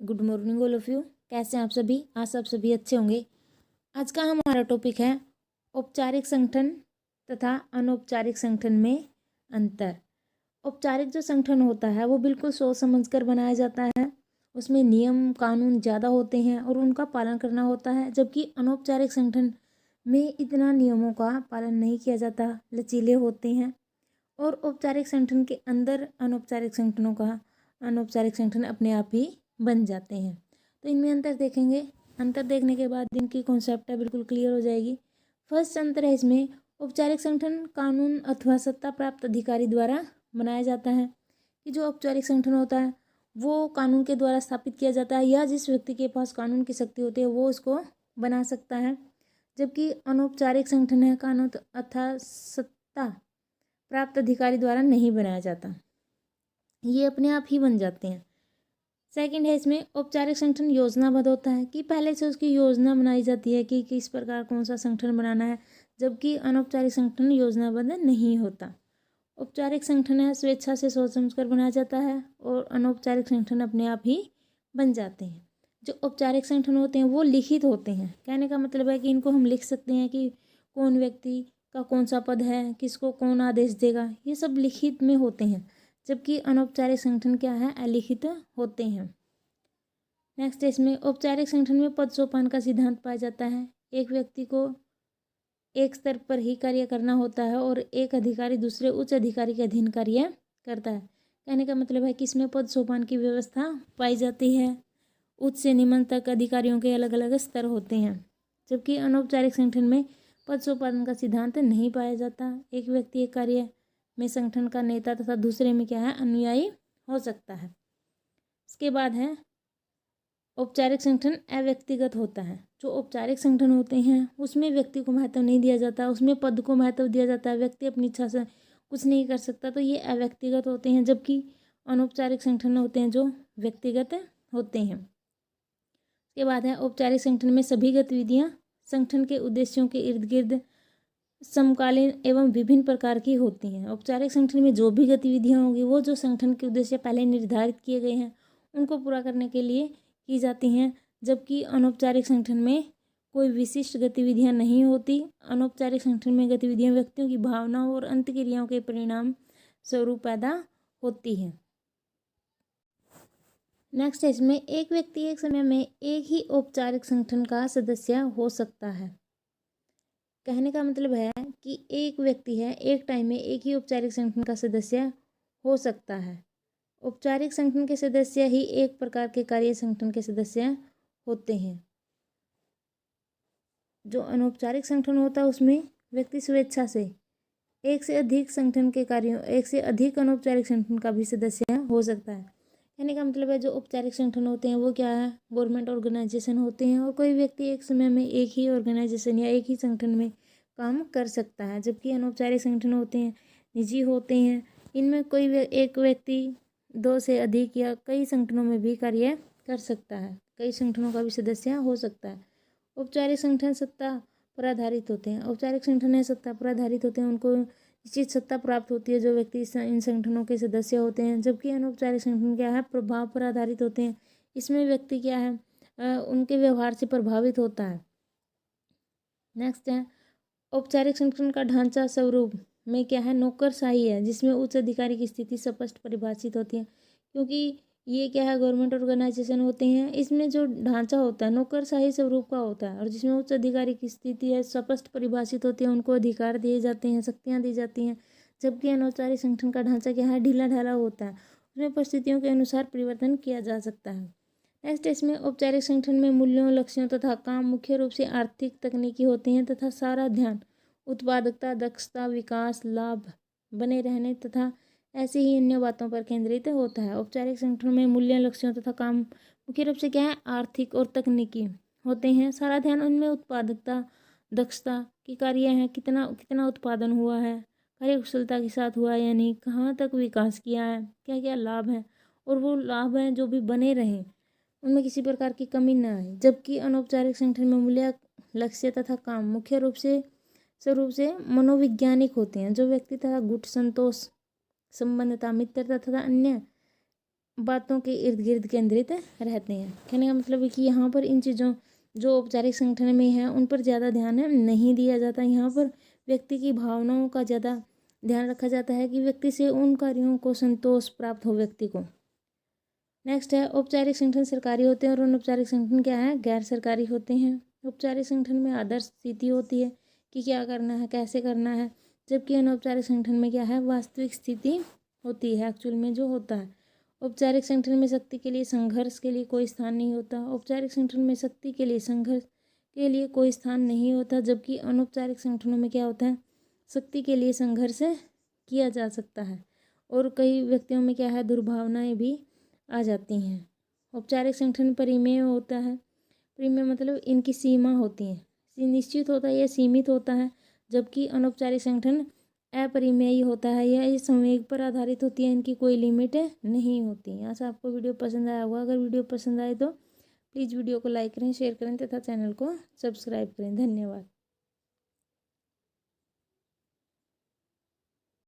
Good morning all of you. कैसे हैं आप सभी? आज आप सभी अच्छे होंगे। आज का हमारा टॉपिक है औपचारिक संगठन तथा अनौपचारिक संगठन में अंतर। औपचारिक जो संगठन होता है वो बिल्कुल सोच समझ कर बनाया जाता है, उसमें नियम कानून ज़्यादा होते हैं और उनका पालन करना होता है, जबकि अनौपचारिक संगठन में इतना नियमों का पालन नहीं किया जाता, लचीले होते हैं। और औपचारिक संगठन के अंदर अनौपचारिक संगठन अपने आप ही बन जाते हैं। तो इनमें अंतर देखेंगे। अंतर देखने के बाद इनकी कॉन्सेप्ट है बिल्कुल क्लियर हो जाएगी। फर्स्ट अंतर है इसमें, औपचारिक संगठन कानून अथवा सत्ता प्राप्त अधिकारी द्वारा बनाया जाता है। कि जो औपचारिक संगठन होता है वो कानून के द्वारा स्थापित किया जाता है, या जिस व्यक्ति के पास कानून की शक्ति होती है वो उसको बना सकता है। जबकि अनौपचारिक संगठन है कानून अथवा सत्ता प्राप्त अधिकारी द्वारा नहीं बनाया जाता, ये अपने आप ही बन जाते हैं। सेकंड है इसमें, औपचारिक संगठन योजनाबद्ध होता है कि पहले से उसकी योजना बनाई जाती है कि किस प्रकार कौन सा संगठन बनाना है, जबकि अनौपचारिक संगठन योजनाबद्ध नहीं होता। औपचारिक संगठन है स्वेच्छा से सोच समझ कर बनाया जाता है, और अनौपचारिक संगठन अपने आप ही बन जाते हैं। जो औपचारिक संगठन होते हैं वो लिखित होते हैं। कहने का मतलब है कि इनको हम लिख सकते हैं कि कौन व्यक्ति का कौन सा पद है, किसको कौन आदेश देगा, ये सब लिखित में होते हैं। जबकि अनौपचारिक संगठन क्या है, अलिखित होते हैं। नेक्स्ट इसमें, औपचारिक संगठन में पद सोपान का सिद्धांत पाया जाता है। एक व्यक्ति को एक स्तर पर ही कार्य करना होता है और एक अधिकारी दूसरे उच्च अधिकारी के अधीन कार्य करता है। कहने का मतलब है कि इसमें पद सोपान की व्यवस्था पाई जाती है। उच्च से निम्न तक अधिकारियों के अलग अलग स्तर होते हैं, जबकि अनौपचारिक संगठन में पद सोपान का सिद्धांत नहीं पाया जाता। एक व्यक्ति एक कार्य में संगठन का नेता तथा दूसरे में क्या है, अनुयायी हो सकता है। इसके बाद है, औपचारिक संगठन अव्यक्तिगत होता है। जो औपचारिक संगठन होते हैं उसमें व्यक्ति को महत्व नहीं दिया जाता, उसमें पद को महत्व दिया जाता है, व्यक्ति अपनी इच्छा से कुछ नहीं कर सकता, तो ये अव्यक्तिगत होते हैं। जबकि अनौपचारिक संगठन होते हैं जो व्यक्तिगत होते हैं। इसके बाद है, औपचारिक संगठन में सभी गतिविधियां संगठन के उद्देश्यों के इर्द गिर्द समकालीन एवं विभिन्न प्रकार की होती हैं। औपचारिक संगठन में जो भी गतिविधियां होंगी वो जो संगठन के उद्देश्य पहले निर्धारित किए गए हैं उनको पूरा करने के लिए की जाती हैं, जबकि अनौपचारिक संगठन में कोई विशिष्ट गतिविधियां नहीं होती। अनौपचारिक संगठन में गतिविधियां व्यक्तियों की भावनाओं और अंतक्रियाओं के परिणाम स्वरूप पैदा होती हैं। नेक्स्ट है इसमें, एक व्यक्ति एक समय में एक ही औपचारिक संगठन का सदस्य हो सकता है। कहने का मतलब है कि एक व्यक्ति है एक टाइम में एक ही औपचारिक संगठन का सदस्य हो सकता है। औपचारिक संगठन के सदस्य ही एक प्रकार के कार्य संगठन के सदस्य होते हैं। जो अनौपचारिक संगठन होता है उसमें व्यक्ति स्वेच्छा से एक से अधिक संगठन के कार्यों, एक से अधिक अनौपचारिक संगठन का भी सदस्य हो सकता है। कहने का मतलब है जो औपचारिक संगठन होते हैं वो क्या है, गवर्नमेंट ऑर्गेनाइजेशन होते हैं, और कोई व्यक्ति एक समय में एक ही ऑर्गेनाइजेशन या एक ही संगठन में काम कर सकता है। जबकि अनौपचारिक संगठन होते हैं निजी होते हैं, इनमें कोई एक व्यक्ति दो से अधिक या कई संगठनों में भी कार्य कर सकता है, कई संगठनों का भी सदस्य हो सकता है। औपचारिक संगठन सत्ता पर आधारित होते हैं। औपचारिक संगठन है सत्ता पर आधारित होते हैं, उनको निश्चित सत्ता प्राप्त होती है जो व्यक्ति इन संगठनों के सदस्य होते हैं। जबकि अनौपचारिक संगठन क्या है, प्रभाव पर आधारित होते हैं। इसमें व्यक्ति क्या है, उनके व्यवहार से प्रभावित होता है। नेक्स्ट है, औपचारिक संगठन का ढांचा स्वरूप में क्या है, नौकरशाही है, जिसमें उच्च अधिकारी की स्थिति स्पष्ट परिभाषित होती है। क्योंकि ये क्या है, गवर्नमेंट ऑर्गेनाइजेशन होते हैं, इसमें जो ढांचा होता है नौकरशाही स्वरूप का होता है, और जिसमें उच्च अधिकारी की स्थिति है स्पष्ट परिभाषित होती है, उनको अधिकार दिए जाते हैं, शक्तियाँ दी जाती हैं। जबकि अनौपचारिक संगठन का ढांचा क्या है, ढीला ढाला होता है, उसमें परिस्थितियों के अनुसार परिवर्तन किया जा सकता है। नेक्स्ट इसमें, औपचारिक संगठन में मूल्यों, लक्ष्यों तथा काम मुख्य रूप से आर्थिक तकनीकी होते हैं तथा सारा ध्यान उत्पादकता, दक्षता, विकास, लाभ बने रहने तथा ऐसी ही अन्य बातों पर केंद्रित होता है। औपचारिक संगठन में मूल्य, लक्ष्यों तथा काम मुख्य रूप से क्या है, आर्थिक और तकनीकी होते हैं। सारा ध्यान उनमें उत्पादकता, दक्षता की कार्य है, कितना कितना उत्पादन हुआ है, कार्यकुशलता के साथ हुआ है या नहीं, कहाँ तक विकास किया है, क्या क्या लाभ है, और वो लाभ हैं जो भी बने रहें, उनमें किसी प्रकार की कमी न आए। जबकि अनौपचारिक संगठन में मूल्य, लक्ष्य तथा काम मुख्य रूप से स्वरूप से मनोवैज्ञानिक होते हैं, जो व्यक्ति तथा गुट संतोष, संबंधता, मित्रता तथा अन्य बातों के इर्द गिर्द केंद्रित रहते हैं। कहने का मतलब है कि यहाँ पर इन चीज़ों जो औपचारिक संगठन में है उन पर ज़्यादा ध्यान नहीं दिया जाता। यहाँ पर व्यक्ति की भावनाओं का ज़्यादा ध्यान रखा जाता है कि व्यक्ति से उन कार्यों को संतोष प्राप्त हो व्यक्ति को। नेक्स्ट है औपचारिक संगठन सरकारी होते हैं और अनौपचारिक संगठन क्या है, गैर सरकारी होते हैं। औपचारिक संगठन में आदर्श स्थिति होती है कि क्या करना है, कैसे करना है, जबकि अनौपचारिक संगठन में क्या है, वास्तविक स्थिति होती है, एक्चुअल में जो होता है। औपचारिक संगठन में शक्ति के लिए संघर्ष के लिए कोई स्थान नहीं होता। औपचारिक संगठन में शक्ति के लिए संघर्ष के लिए कोई स्थान नहीं होता, जबकि अनौपचारिक संगठनों में क्या होता है, शक्ति के लिए संघर्ष किया जा सकता है और कई व्यक्तियों में क्या है, दुर्भावनाएं भी आ जाती हैं। औपचारिक संगठन परिमेय होता है। परिमेय मतलब इनकी सीमा होती है, निश्चित होता है या सीमित होता है, जबकि अनौपचारिक संगठन अपरिमेयी होता है या इस संवेग पर आधारित होती है, इनकी कोई लिमिट नहीं होती। यहाँ से आपको वीडियो पसंद आया होगा। अगर वीडियो पसंद आए तो प्लीज़ वीडियो को लाइक करें, शेयर करें तथा चैनल को सब्सक्राइब करें। धन्यवाद।